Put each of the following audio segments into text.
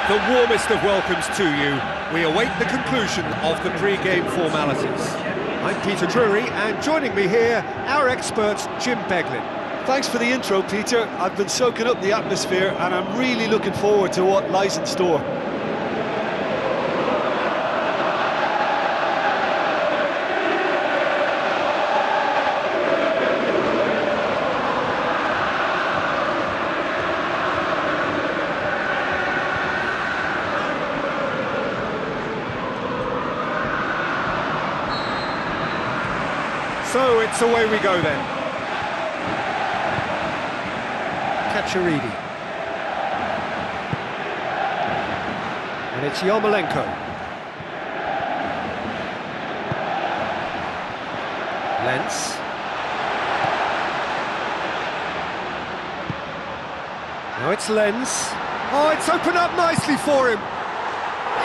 The warmest of welcomes to you. We await the conclusion of the pre-game formalities. I'm Peter Drury, and joining me here, our expert, Jim Beglin. Thanks for the intro, Peter. I've been soaking up the atmosphere, and I'm really looking forward to what lies in store. So it's away we go then. Kacheridi. And it's Yarmolenko. Lens. Now it's Lens. Oh, it's opened up nicely for him.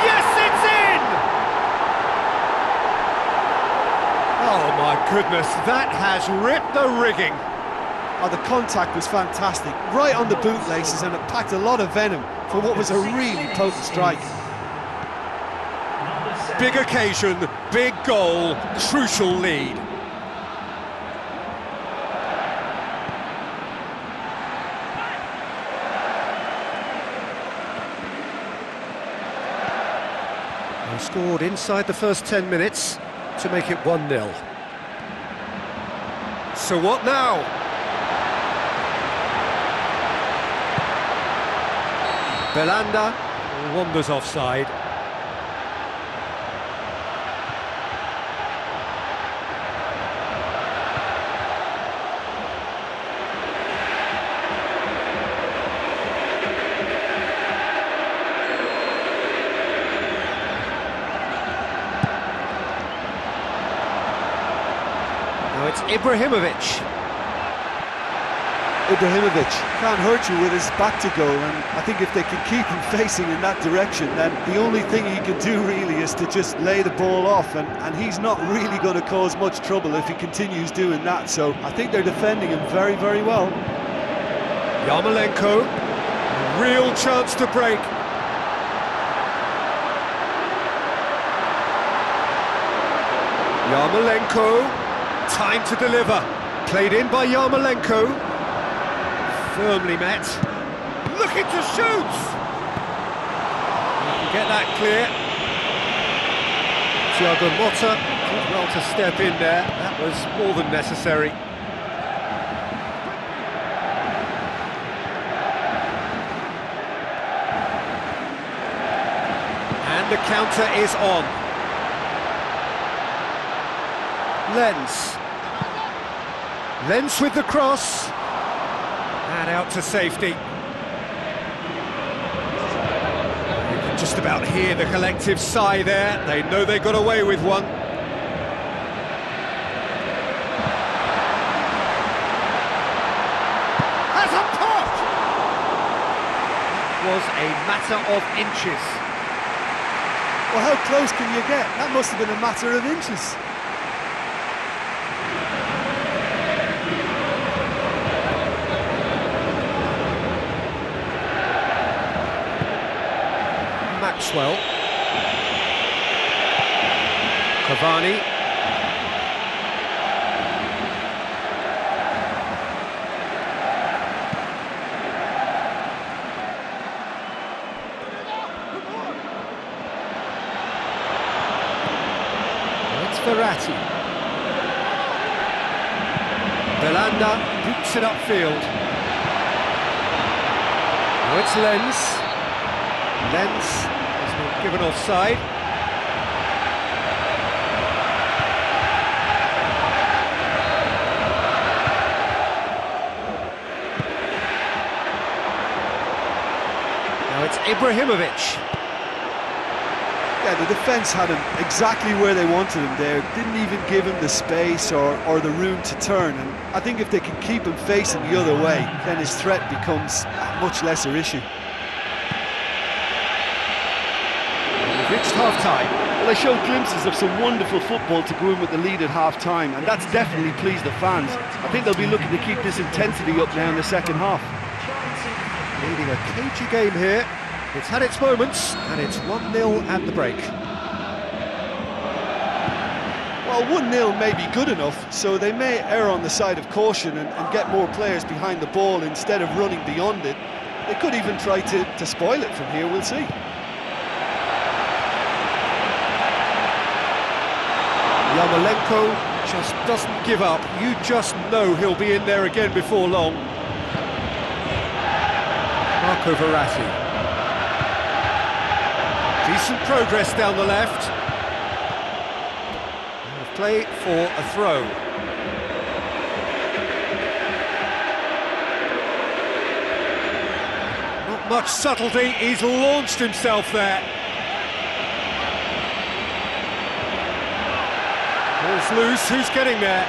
Yes, it's in! Oh my goodness, that has ripped the rigging. Oh, the contact was fantastic, right on the bootlaces, and it packed a lot of venom for what was a really potent strike. Big occasion, big goal, crucial lead. They scored inside the first 10 minutes to make it 1-0. So what now? Belanda Wanders offside. Now it's Ibrahimovic. Ibrahimovic can't hurt you with his back to goal, and I think if they can keep him facing in that direction, then the only thing he can do really is to just lay the ball off, and he's not really going to cause much trouble if he continues doing that, so I think they're defending him very, very well. Yarmolenko, real chance to break. Yarmolenko, time to deliver. Played in by Yarmolenko. Firmly met. Looking to shoot! You can get that clear. Thiago Motta Did well to step in there. That was more than necessary. And the counter is on. Lens. Lens with the cross. And out to safety. You can just about hear the collective sigh there. They know they got away with one. Has a pop! That was a matter of inches. Well, how close can you get? That must have been a matter of inches. Maxwell. Cavani. It's Verratti. Belanda boots it upfield. Now it's Lens. Lens has been given offside. Now it's Ibrahimovic. Yeah, the defence had him exactly where they wanted him there. Didn't even give him the space or the room to turn. And I think if they can keep him facing the other way, then his threat becomes a much lesser issue. We've reached half-time. Well, they showed glimpses of some wonderful football to go in with the lead at half-time, and that's definitely pleased the fans. I think they'll be looking to keep this intensity up now in the second half. Leading a cagey game here. It's had its moments, and it's 1-0 at the break. Well, 1-0 may be good enough, so they may err on the side of caution and get more players behind the ball instead of running beyond it. They could even try to spoil it from here, we'll see. Yarmolenko just doesn't give up. You just know he'll be in there again before long. Marco Verratti. Decent progress down the left. And a play for a throw. Not much subtlety, he's launched himself there. Ball's loose, who's getting there?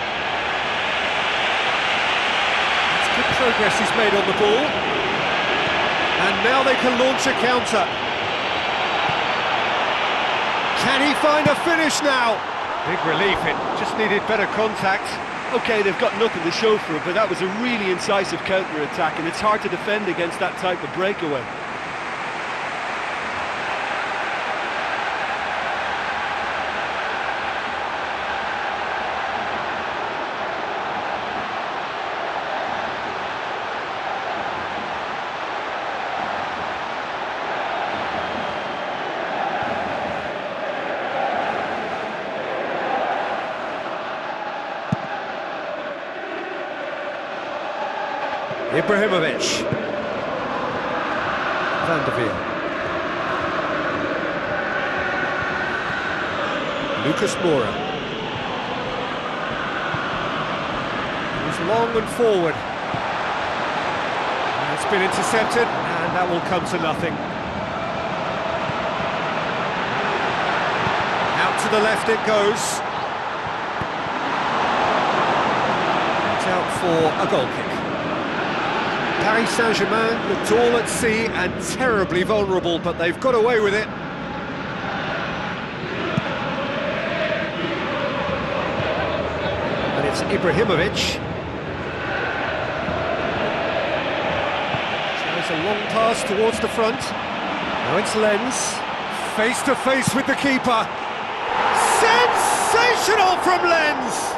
That's good progress he's made on the ball. And now they can launch a counter. Can he find a finish now? Big relief, it just needed better contact. OK, they've got nothing to show for it, but that was a really incisive counter-attack, and it's hard to defend against that type of breakaway. Ibrahimovic. Van der Veer. Lucas Moura. He's long and forward. It's been intercepted, and that will come to nothing. Out to the left it goes. It's out for a goal kick. Paris Saint-Germain looked all at sea and terribly vulnerable, but they've got away with it. And it's Ibrahimovic. Tries a long pass towards the front. Now it's Lens, face to face with the keeper. Sensational from Lens!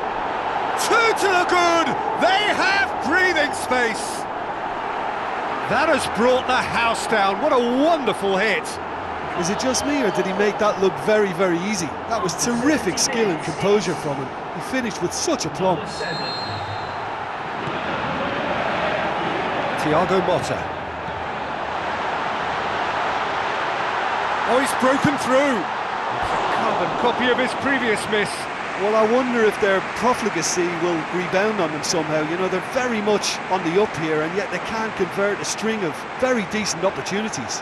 Two to the good, they have breathing space. That has brought the house down. What a wonderful hit. Is it just me, or did he make that look very, very easy? That was terrific skill and composure from him. He finished with such aplomb. Thiago Motta. Oh, he's broken through. It's a carbon copy of his previous miss. Well, I wonder if their profligacy will rebound on them somehow. You know, they're very much on the up here, and yet they can't convert a string of very decent opportunities.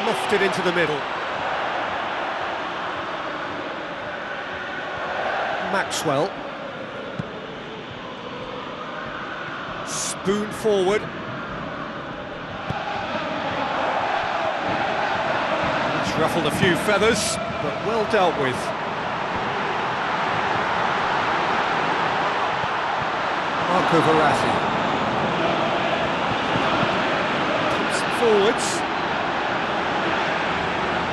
Lofted into the middle. Maxwell. Spoon forward. It's ruffled a few feathers, but well dealt with. Marco Verratti. Pumps it forwards.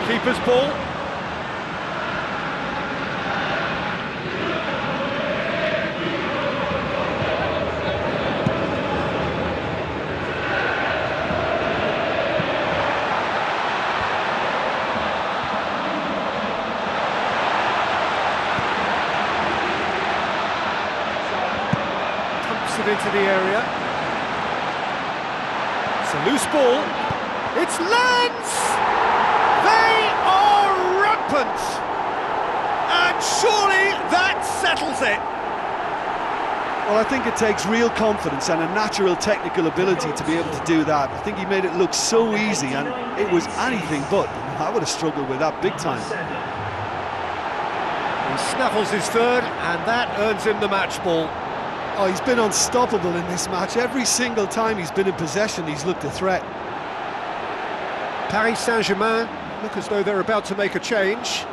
Keeper's ball. Pumps it into the area. It's a loose ball. It's Lens! They are rampant! And surely that settles it! Well, I think it takes real confidence and a natural technical ability to be able to do that. I think he made it look so easy, and it was anything but. I would have struggled with that big time. snaffles his third, and that earns him the match ball. Oh, he's been unstoppable in this match. Every single time he's been in possession, he's looked a threat. Paris Saint-Germain look as though they're about to make a change.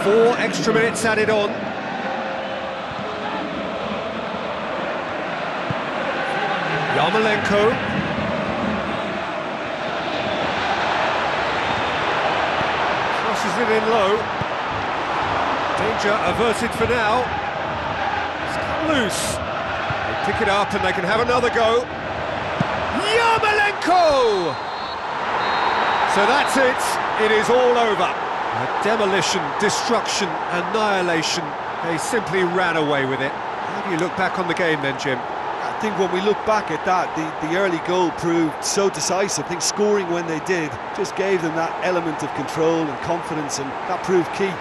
Four extra minutes added on. Yarmolenko. Crosses it in low. Danger averted for now. It's come loose. They pick it up and they can have another go. Yarmolenko! So that's it. It is all over. Demolition, destruction, annihilation. They simply ran away with it. How do you look back on the game then, Jim? I think when we look back at that, the early goal proved so decisive. I think scoring when they did just gave them that element of control and confidence, and that proved key.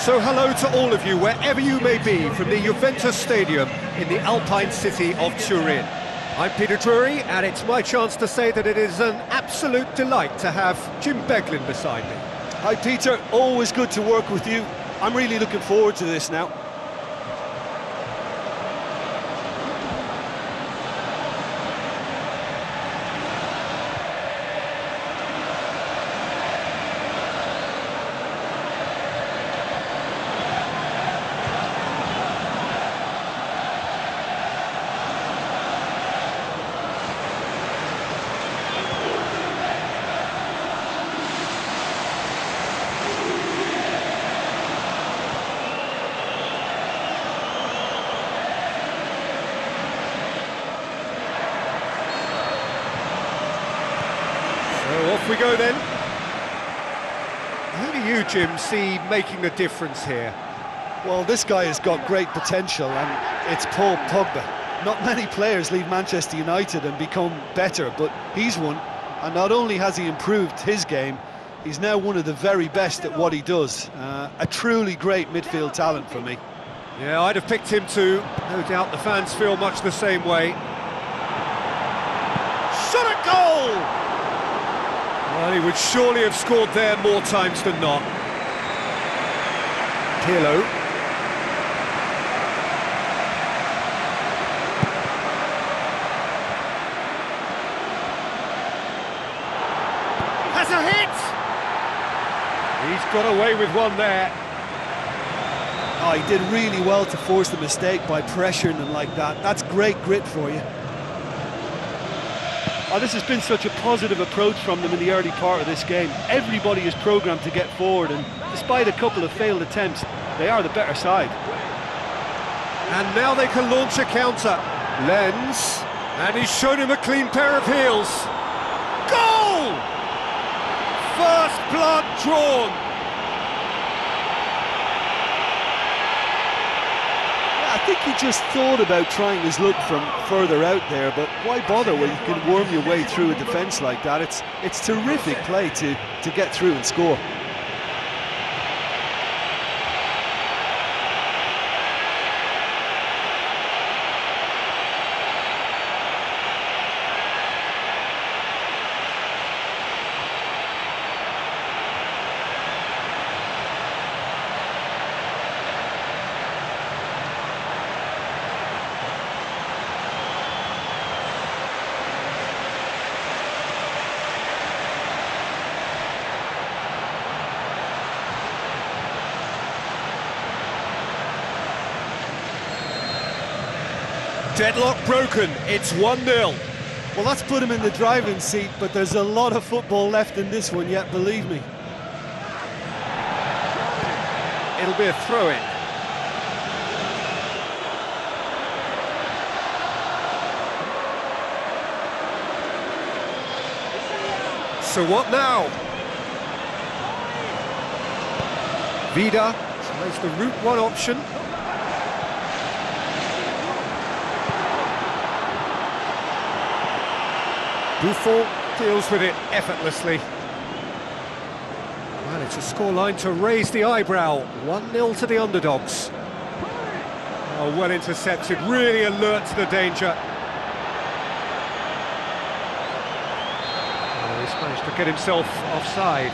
So hello to all of you, wherever you may be, from the Juventus Stadium in the Alpine city of Turin. I'm Peter Drury, and it's my chance to say that it is an absolute delight to have Jim Beglin beside me. Hi Peter, always good to work with you. I'm really looking forward to this now. So off we go then. Who do you, Jim, see making the difference here? Well, this guy has got great potential, and it's Paul Pogba. Not many players leave Manchester United and become better, but he's one. And not only has he improved his game, he's now one of the very best at what he does. A truly great midfield talent for me. Yeah, I'd have picked him too. No doubt the fans feel much the same way. Shot at goal! Well, he would surely have scored there more times than not. Pirlo. Has a hit! He's got away with one there. Oh, he did really well to force the mistake by pressuring them like that. That's great grit for you. Oh, this has been such a positive approach from them in the early part of this game. Everybody is programmed to get forward, and despite a couple of failed attempts, they are the better side. And now they can launch a counter. Lenz, and he's shown him a clean pair of heels. Goal! First blood drawn. I think he just thought about trying his luck from further out there, but why bother when you can worm your way through a defence like that? It's terrific play to get through and score. Deadlock broken, it's 1-0. Well, that's put him in the driving seat, but there's a lot of football left in this one yet, believe me. It'll be a throw-in. So what now? Vida tries the route one option. Buffon deals with it effortlessly. Well, it's a scoreline to raise the eyebrow. 1-0 to the underdogs. Oh, well intercepted, really alert to the danger. Oh, he's managed to get himself offside.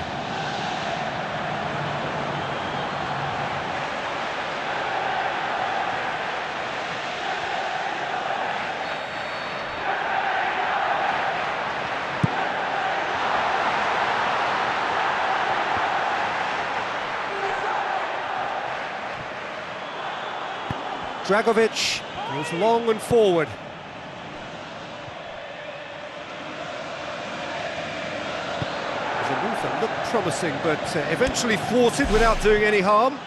Dragovic goes long and forward. Zamufa looked promising, but eventually thwarted without doing any harm.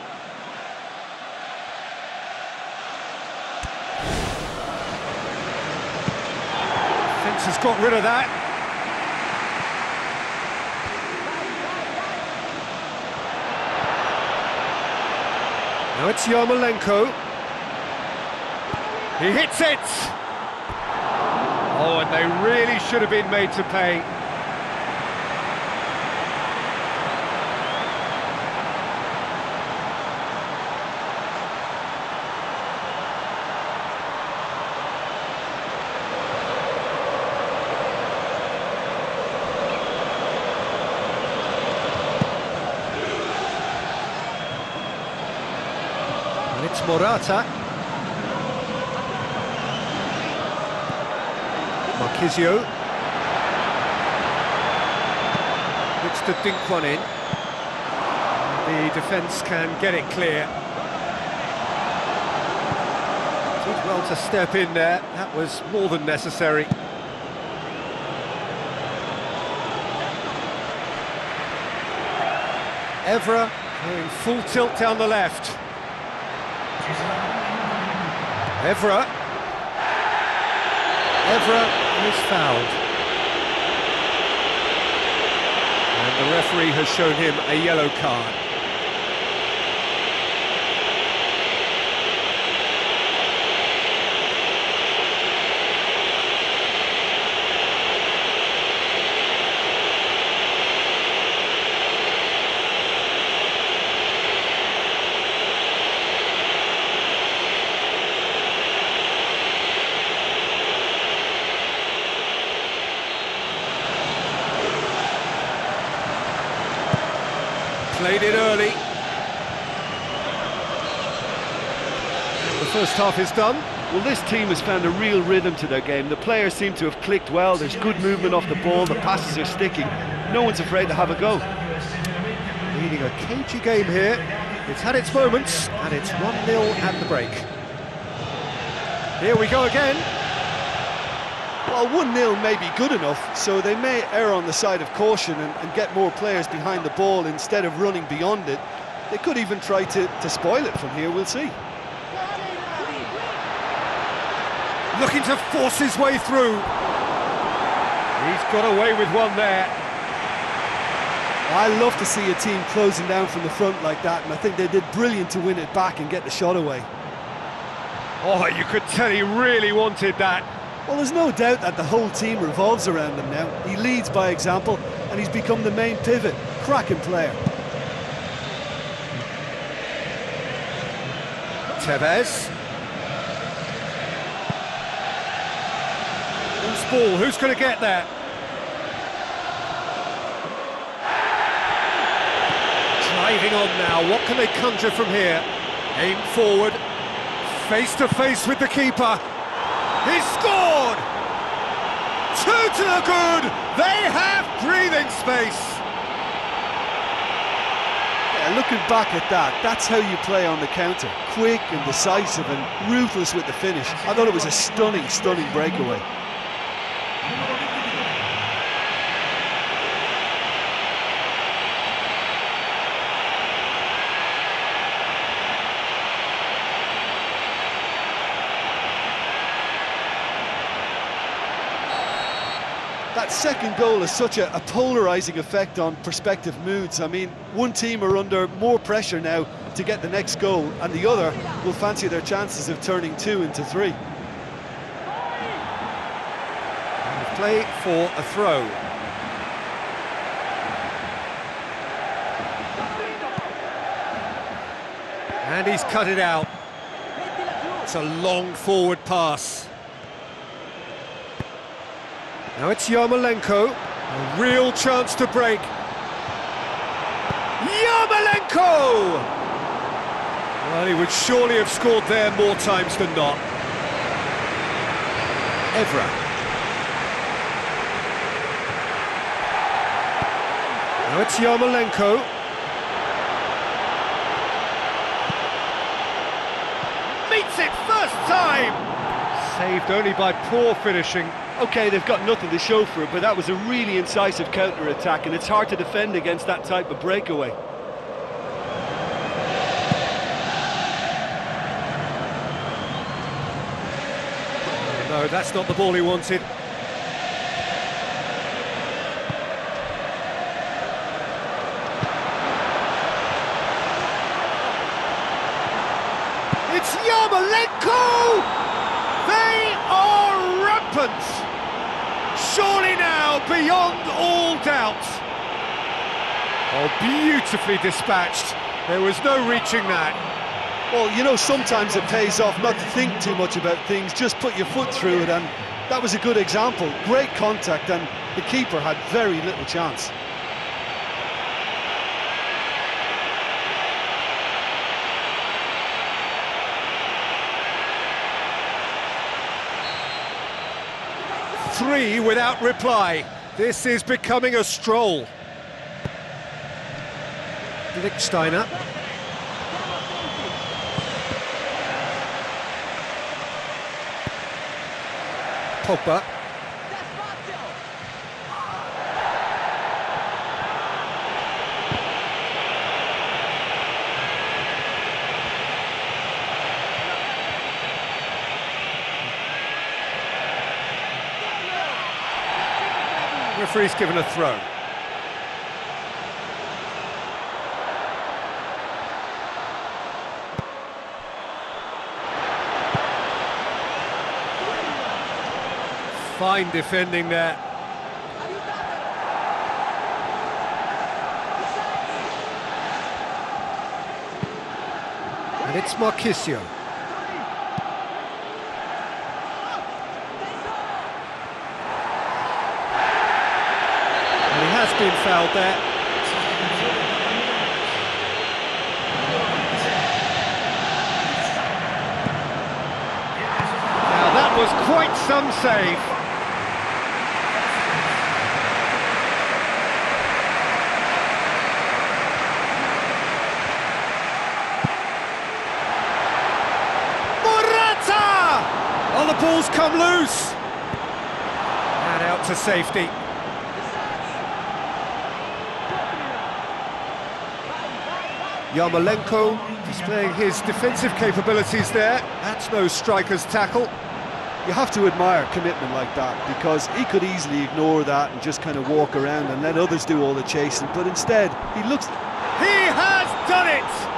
Fence has got rid of that. Now it's Yarmolenko. He hits it! Oh, and they really should have been made to pay. Morata. Marquisio. Looks to dink one in. The defence can get it clear. Did well to step in there, that was more than necessary. Evra going full tilt down the left. Evra is fouled. And the referee has shown him a yellow card. Played it early. The first half is done. Well, this team has found a real rhythm to their game. The players seem to have clicked well. There's good movement off the ball. The passes are sticking. No one's afraid to have a go. Leading a cagey game here. It's had its moments, and it's 1-0 at the break. Here we go again. Well, 1-0 may be good enough, so they may err on the side of caution and get more players behind the ball instead of running beyond it. They could even try to spoil it from here, we'll see. Looking to force his way through. He's got away with one there. I love to see a team closing down from the front like that, and I think they did brilliant to win it back and get the shot away. Oh, you could tell he really wanted that. Well, there's no doubt that the whole team revolves around him now. He leads by example, and he's become the main pivot. Cracking player. Tevez. Loose ball, who's going to get there? Driving on now, what can they conjure from here? Aim forward, face to face with the keeper. He's scored! 2 to the good! They have breathing space! Yeah, looking back at that, that's how you play on the counter. Quick and decisive and ruthless with the finish. I thought it was a stunning, stunning breakaway. That second goal has such a polarising effect on prospective moods. I mean, one team are under more pressure now to get the next goal, and the other will fancy their chances of turning 2 into 3. Play for a throw. And he's cut it out. It's a long forward pass. Now it's Yarmolenko, a real chance to break. Yarmolenko! Well, he would surely have scored there more times than not. Evra. Now it's Yarmolenko. Meets it first time! Saved only by poor finishing. OK, they've got nothing to show for it, but that was a really incisive counter-attack, and it's hard to defend against that type of breakaway. No, that's not the ball he wanted. It's Yarmolenko! They are rampant! Surely now, beyond all doubt. Oh, beautifully dispatched. There was no reaching that. Well, you know, sometimes it pays off not to think too much about things, just put your foot through it, and that was a good example. Great contact, and the keeper had very little chance. 3 without reply. This is becoming a stroll. Lichtsteiner. Pogba. Referee's given a throw. Fine defending there. And it's Marchisio. And he has been fouled there. Now that was quite some save. Oh, the ball's come loose. And out to safety. Yarmolenko displaying his defensive capabilities there. That's no striker's tackle. You have to admire commitment like that, because he could easily ignore that and just kind of walk around and let others do all the chasing, but instead he looks... He has done it!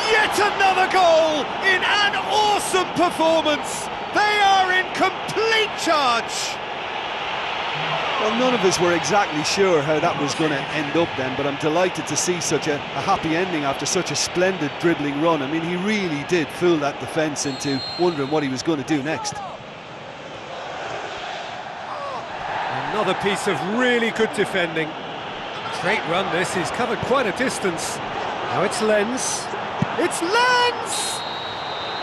Yet another goal in an awesome performance! They are in complete charge! Well, none of us were exactly sure how that was going to end up then, but I'm delighted to see such a happy ending after such a splendid dribbling run. I mean, he really did fool that defence into wondering what he was going to do next. Another piece of really good defending. Great run this, he's covered quite a distance. Now it's Lenz. It's Lenz!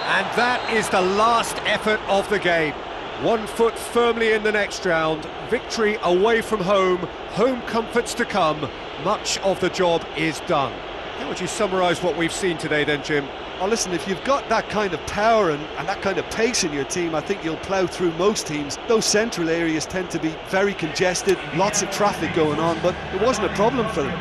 And that is the last effort of the game. 1 foot firmly in the next round, victory away from home, home comforts to come, much of the job is done. How would you summarise what we've seen today then, Jim? Oh, listen, if you've got that kind of power and that kind of pace in your team, I think you'll plough through most teams. Those central areas tend to be very congested, lots of traffic going on, but it wasn't a problem for them.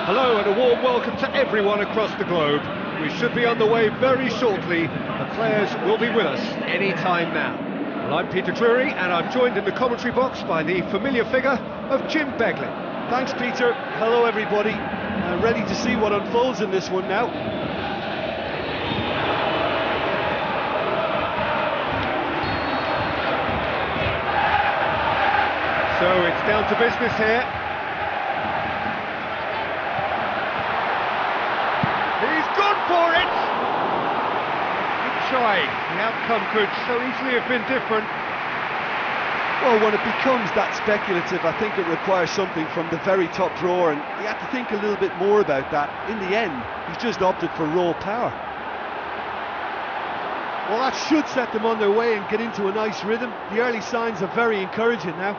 Hello and a warm welcome to everyone across the globe. We should be underway very shortly. The players will be with us any time now. Well, I'm Peter Drury and I'm joined in the commentary box by the familiar figure of Jim Beglin. Thanks, Peter. Hello, everybody. Ready to see what unfolds in this one now. So it's down to business here. He's gone for it! Good try. The outcome could so easily have been different. Well, when it becomes that speculative, I think it requires something from the very top drawer, and you have to think a little bit more about that. In the end, he's just opted for raw power. Well, that should set them on their way and get into a nice rhythm. The early signs are very encouraging now.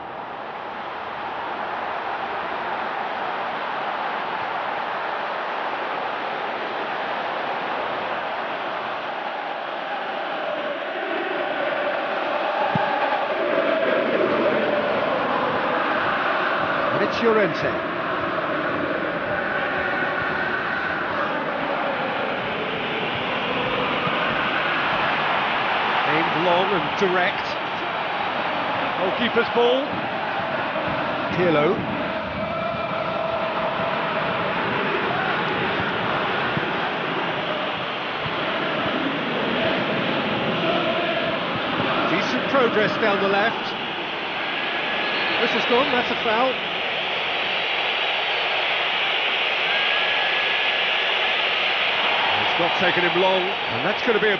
Llorente. Aimed long and direct. Goalkeeper's ball. Pirlo. Decent progress down the left. Whistle's gone, that's a foul. Not taking him long, and that's going to be a...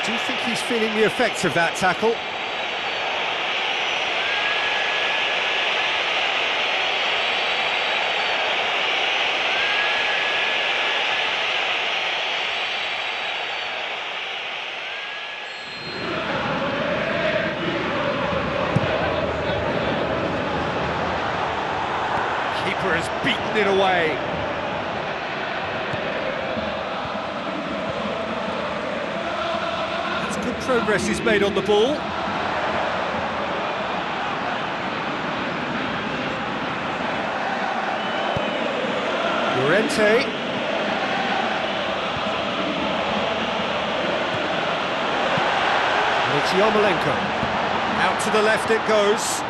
Do you think he's feeling the effects of that tackle? Keeper has beaten it away. Progress is made on the ball. Llorente. And it's Yarmolenko. Out to the left it goes.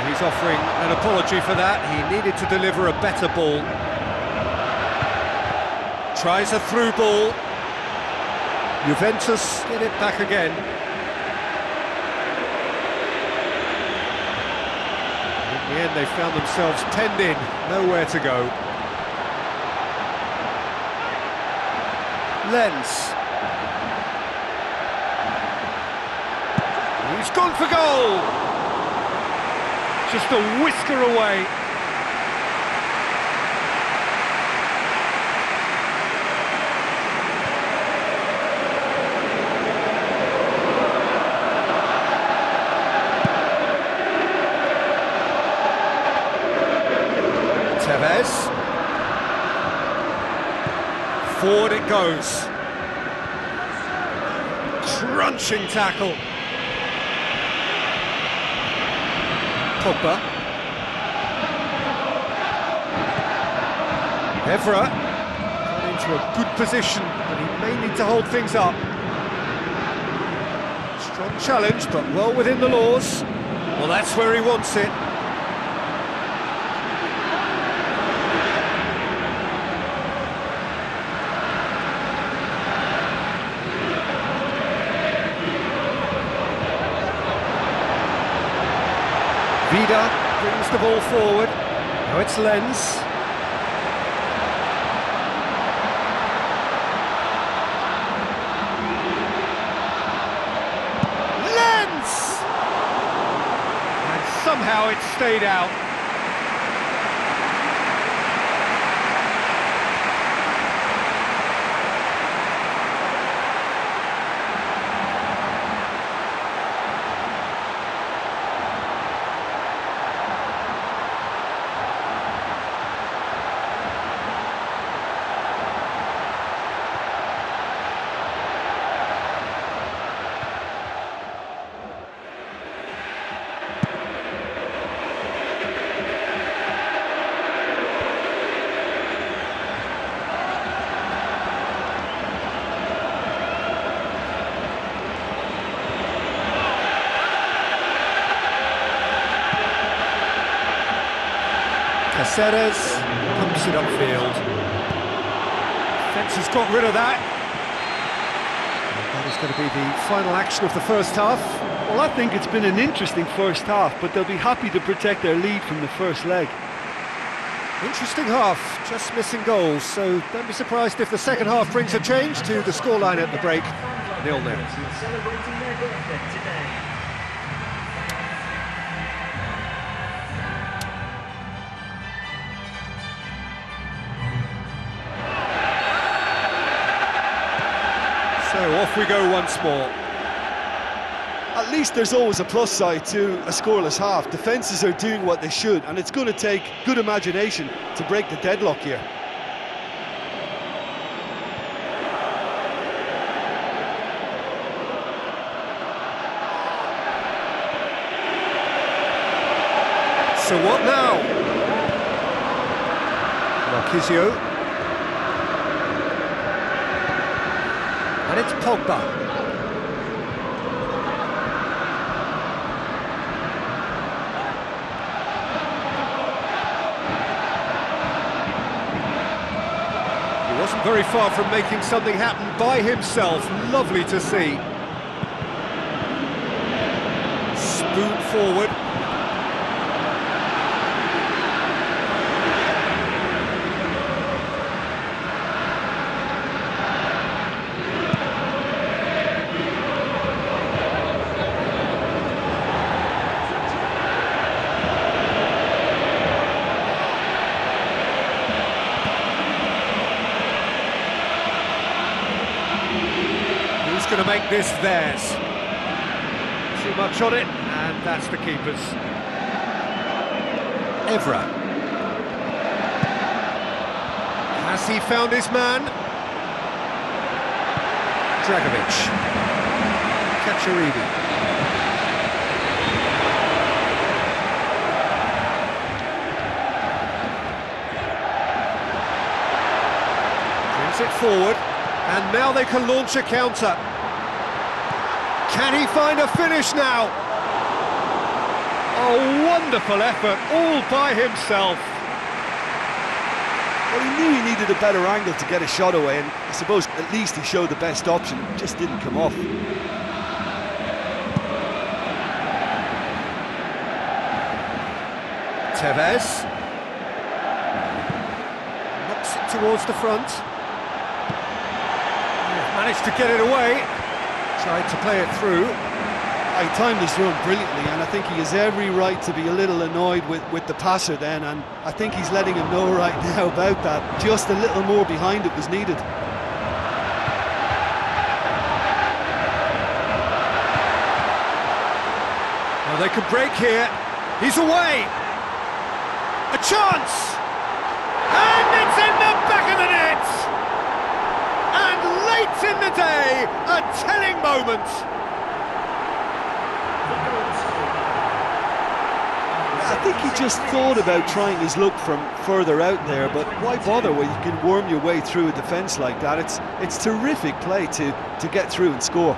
He's offering an apology for that. He needed to deliver a better ball. Tries a through ball. Juventus get it back again. In the end, they found themselves penned in, nowhere to go. Lens. He's gone for goal! Just a whisker away. Tevez. Forward it goes. Crunching tackle. Pogba. Evra got into a good position, but he may need to hold things up. Strong challenge, but well within the laws. Well, that's where he wants it. Vida brings the ball forward. Now it's Lens. Lens! And somehow it stayed out. Caceres pumps it upfield. Defence has got rid of that. And that is going to be the final action of the first half. Well, I think it's been an interesting first half, but they'll be happy to protect their lead from the first leg. Interesting half, just missing goals, so don't be surprised if the second half brings a change to the scoreline at the break. 0-0. So off we go once more. At least there's always a plus side to a scoreless half. Defences are doing what they should, and it's going to take good imagination to break the deadlock here. So what now? Marquisio. And it's Pogba. He wasn't very far from making something happen by himself. Lovely to see. Spoon forward. Going to make this theirs. Too much on it, and that's the keeper's. Evra. Has he found his man? Dragovic. Cacciaridi. Brings it forward, and now they can launch a counter. Can he find a finish now? Oh, wonderful effort, all by himself. Well, he knew he needed a better angle to get a shot away, and I suppose at least he showed the best option. It just didn't come off. Tevez. Knocks it towards the front. Managed to get it away. Tried to play it through. He timed his run brilliantly, and I think he has every right to be a little annoyed with the passer then, and I think he's letting him know right now about that. Just a little more behind it was needed. Well, they can break here. He's away. A chance! And it's in the back of the net! And late in the day, a telling moment. I think he just thought about trying his luck from further out there, but why bother when you can worm your way through a defence like that? It's terrific play to get through and score.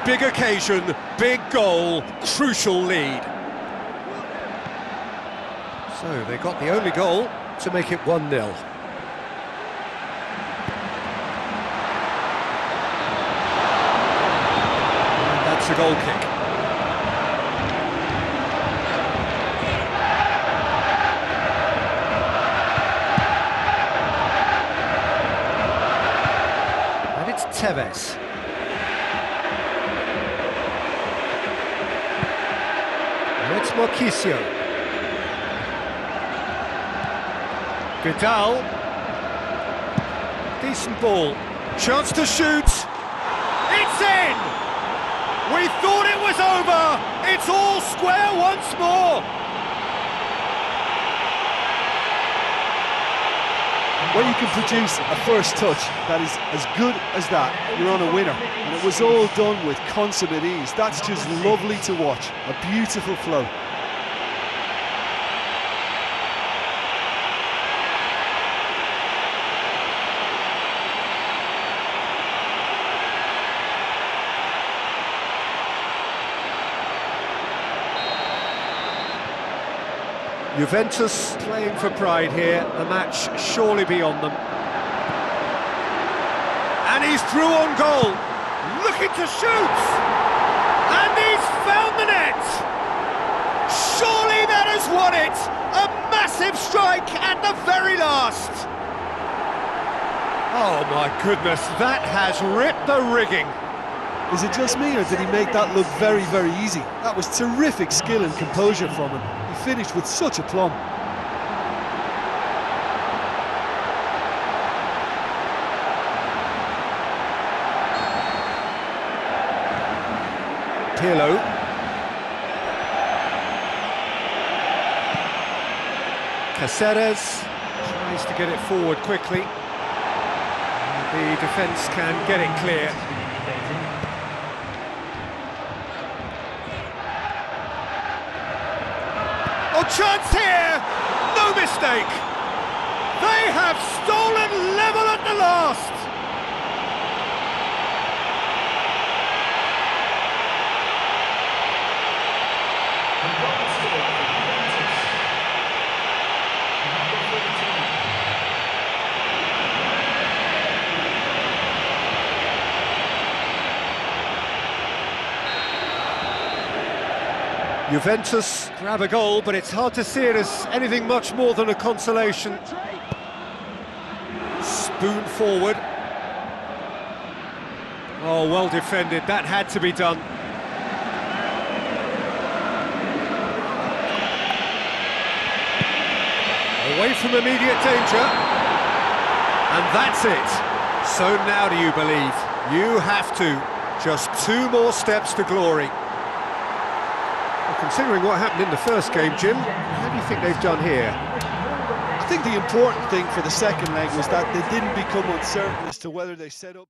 Big occasion, big goal, crucial lead. So they got the only goal to make it 1-0. And that's a goal kick. And it's Tevez. It's Marquisio. Vidal. Decent ball. Chance to shoot. It's in! We thought it was over. It's all square once more. When you can produce a first touch that is as good as that, you're on a winner. And it was all done with consummate ease. That's just lovely to watch. A beautiful flow. Juventus playing for pride here, the match surely beyond them. And he's through on goal, looking to shoot! And he's found the net! Surely that has won it! A massive strike at the very last! Oh my goodness, that has ripped the rigging. Is it just me, or did he make that look very, very easy? That was terrific skill and composure from him. He finished with such aplomb. Pirlo. Caceres tries to get it forward quickly. The defence can get it clear. Oh, chance here! No mistake! They have stolen level at the last! Juventus grab a goal, but it's hard to see it as anything much more than a consolation. Spoon forward. Oh, well defended, that had to be done. Away from immediate danger. And that's it. So now do you believe? You have to. Just 2 more steps to glory. Considering what happened in the first game, Jim, how do you think they've done here? I think the important thing for the second leg was that they didn't become uncertain as to whether they set up.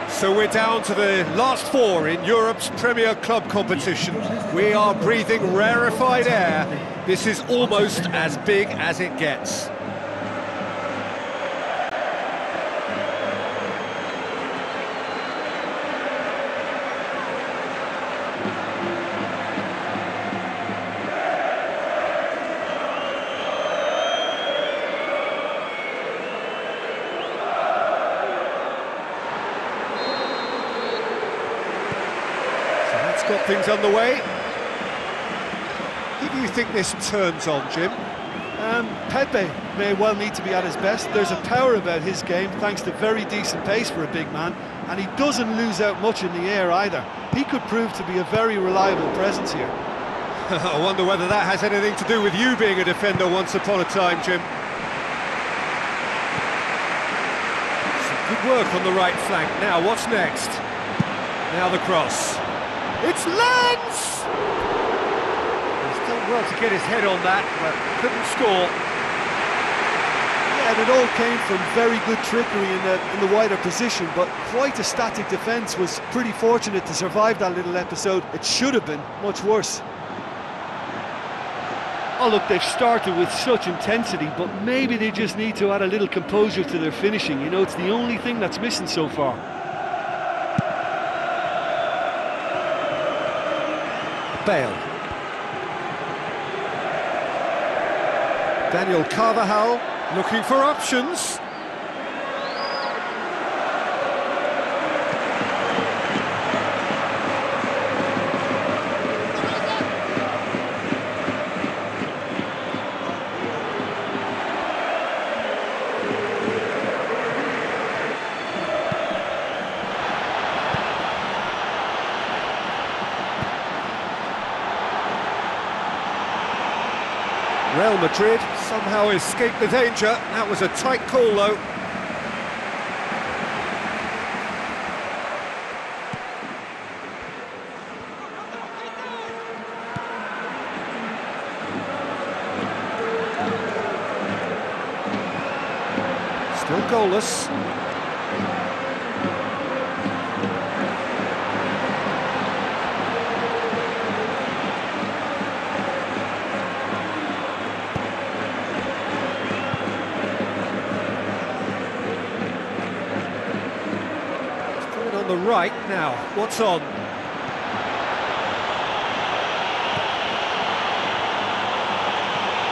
So we're down to the last 4 in Europe's Premier Club competition. We are breathing rarefied air. This is almost as big as it gets. Got things underway. Who do you think this turns on, Jim? Pepe may well need to be at his best. There's a power about his game, thanks to very decent pace for a big man, and he doesn't lose out much in the air either. He could prove to be a very reliable presence here. I wonder whether that has anything to do with you being a defender once upon a time, Jim. Some good work on the right flank. Now, what's next? Now the cross. It's Lance! He's done well to get his head on that, but couldn't score. Yeah, and it all came from very good trickery in the wider position, but quite a static defence. Was pretty fortunate to survive that little episode. It should have been much worse. Oh look, they've started with such intensity, but maybe they just need to add a little composure to their finishing. You know, it's the only thing that's missing so far. Bale. Daniel Carvajal looking for options. Real Madrid somehow escaped the danger. That was a tight call, though. Still goalless. On the right now, what's on?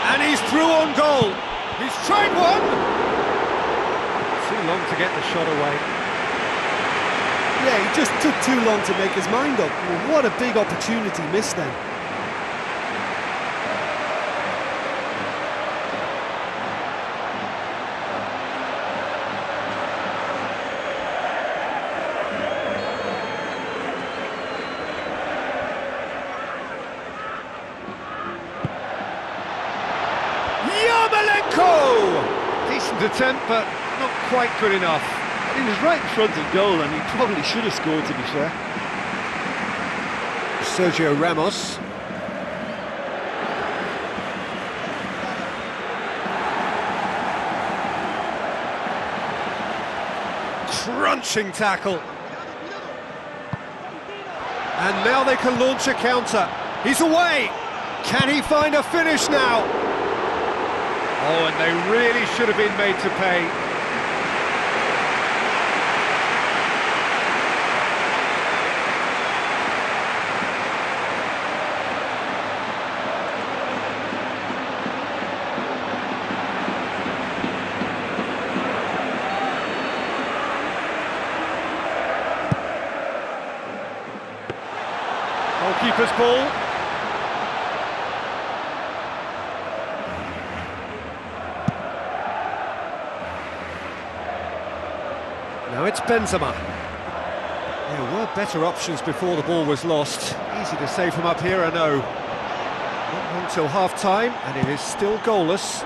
And he's through on goal. He's tried one. Too long to get the shot away. Yeah, he just took too long to make his mind up. Well, what a big opportunity missed then. Decent attempt, but not quite good enough. He was right in front of goal and he probably should have scored, to be fair. Sergio Ramos. Crunching tackle. And now they can launch a counter. He's away. Can he find a finish now? Oh, and they really should have been made to pay. Goalkeeper's ball. Now it's Benzema. There were better options before the ball was lost. Easy to say from up here, I know. Not long till half-time, and it is still goalless. It's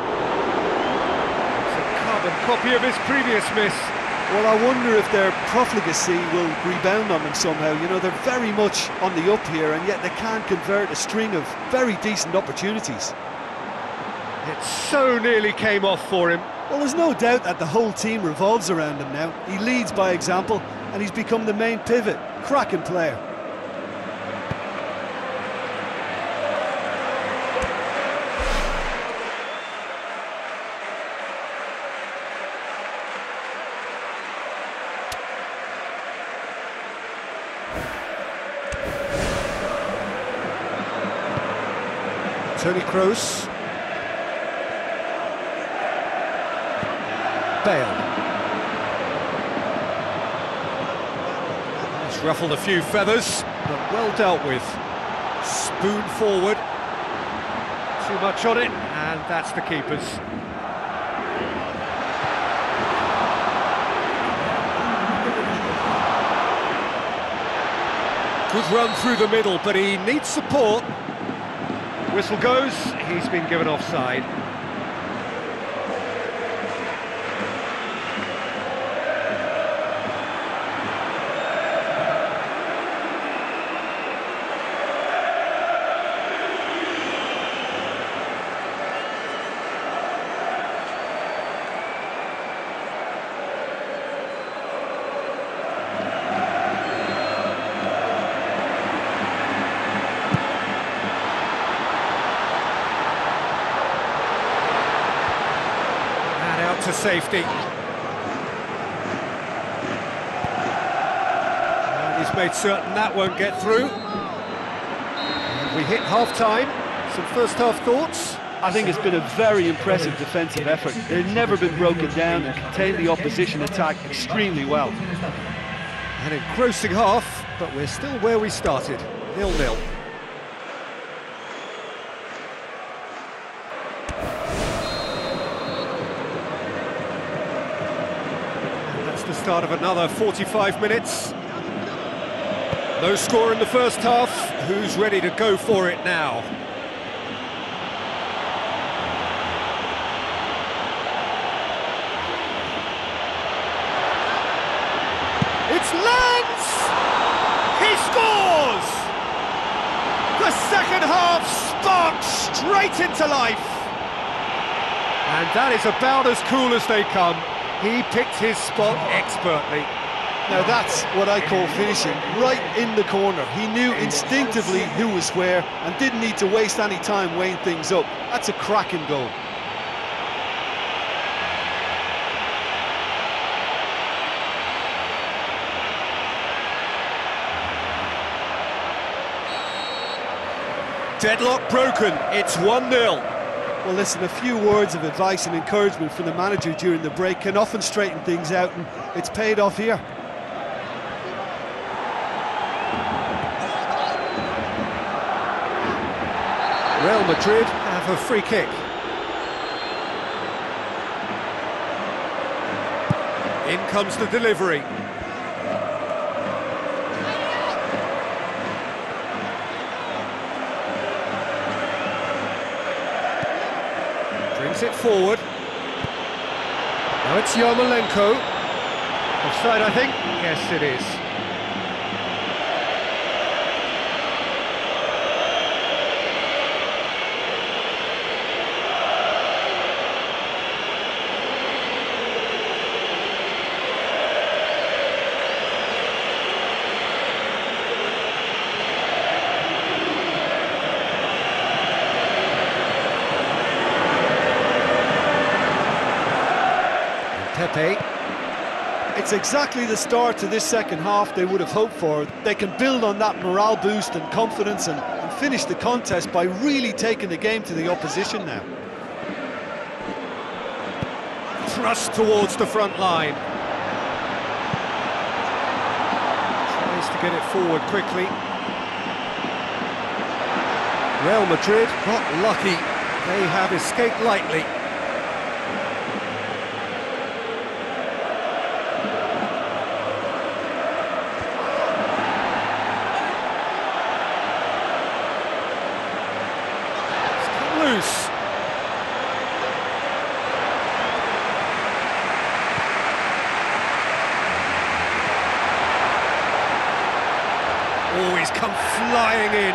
a carbon copy of his previous miss. Well, I wonder if their profligacy will rebound on them somehow. You know, they're very much on the up here, and yet they can't convert a string of very decent opportunities. It so nearly came off for him. Well, there's no doubt that the whole team revolves around him now. He leads by example, and he's become the main pivot. Cracking player. Toni Kroos. Bale. He's ruffled a few feathers, but well dealt with. Spoon forward. Too much on it, and that's the keeper's. Good run through the middle, but he needs support. Whistle goes, he's been given offside. To safety. And he's made certain that won't get through. And we hit half-time. Some first-half thoughts? I think it's been a very impressive defensive effort. They've never been broken down and contained the opposition attack extremely well. An engrossing half, but we're still where we started, 0-0. The start of another 45 minutes. No score in the first half. Who's ready to go for it now? straight into life. And that is about as cool as they come. He picked his spot expertly. Now that's what I call finishing, right in the corner. He knew instinctively who was where and didn't need to waste any time weighing things up. That's a cracking goal. Deadlock broken, it's 1-0. Well, listen, a few words of advice and encouragement from the manager during the break can often straighten things out, and it's paid off here. Real Madrid have a free kick. In comes the delivery. Brings it forward. Now it's Yarmolenko. Offside, I think? Yes, it is. Pepe. It's exactly the start to this second half they would have hoped for. They can build on that morale boost and confidence and finish the contest by really taking the game to the opposition now. Thrust towards the front line. Tries to get it forward quickly. Real Madrid got lucky. They have escaped lightly. Loose. Oh, he's come flying in.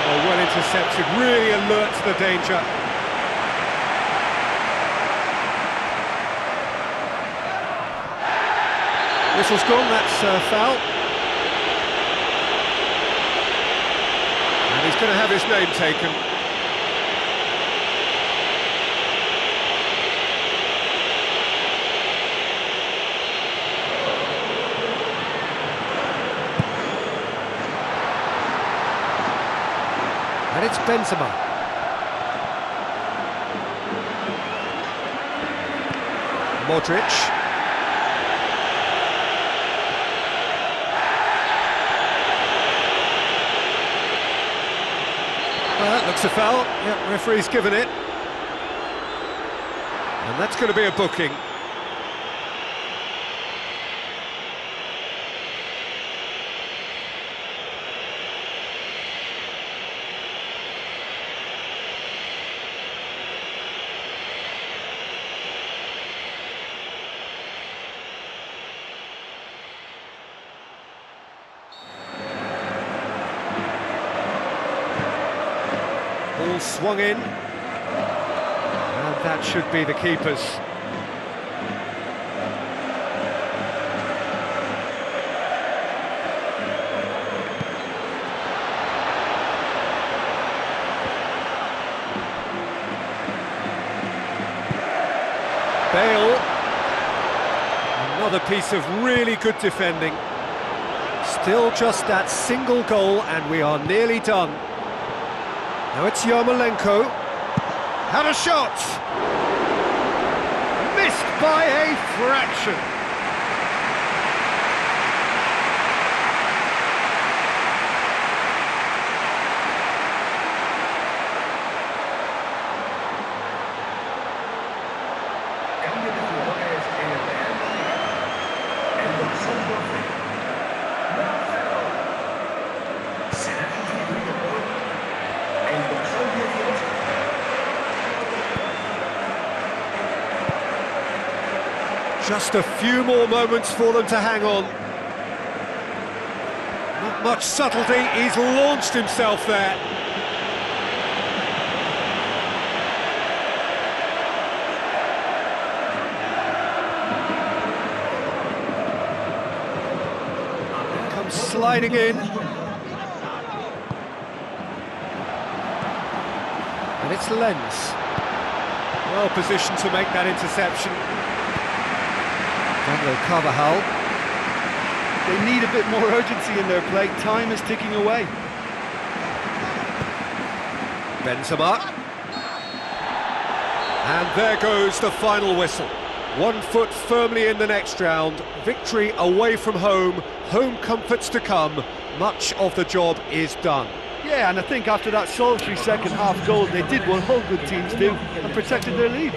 Oh, well intercepted, really alert to the danger. Whistle's gone, that's a foul. He's going to have his name taken. And it's Benzema. Modric. Well, that looks a foul. Yep, referee's given it. And that's going to be a booking. Ball swung in, and that should be the keeper's. Bale, another piece of really good defending. Still just that single goal, and we are nearly done. Now it's Yarmolenko. Had a shot! Missed by a fraction. Just a few more moments for them to hang on. Not Not much subtlety, he's launched himself there. Comes sliding in. And it's Lenz. Well positioned to make that interception. Carvajal. They need a bit more urgency in their play. Time is ticking away. Benzema. And there goes the final whistle. 1 foot firmly in the next round. Victory away from home. Home comforts to come. Much of the job is done. Yeah, and I think after that solitary second half goal, they did what all good teams do and protected their lead.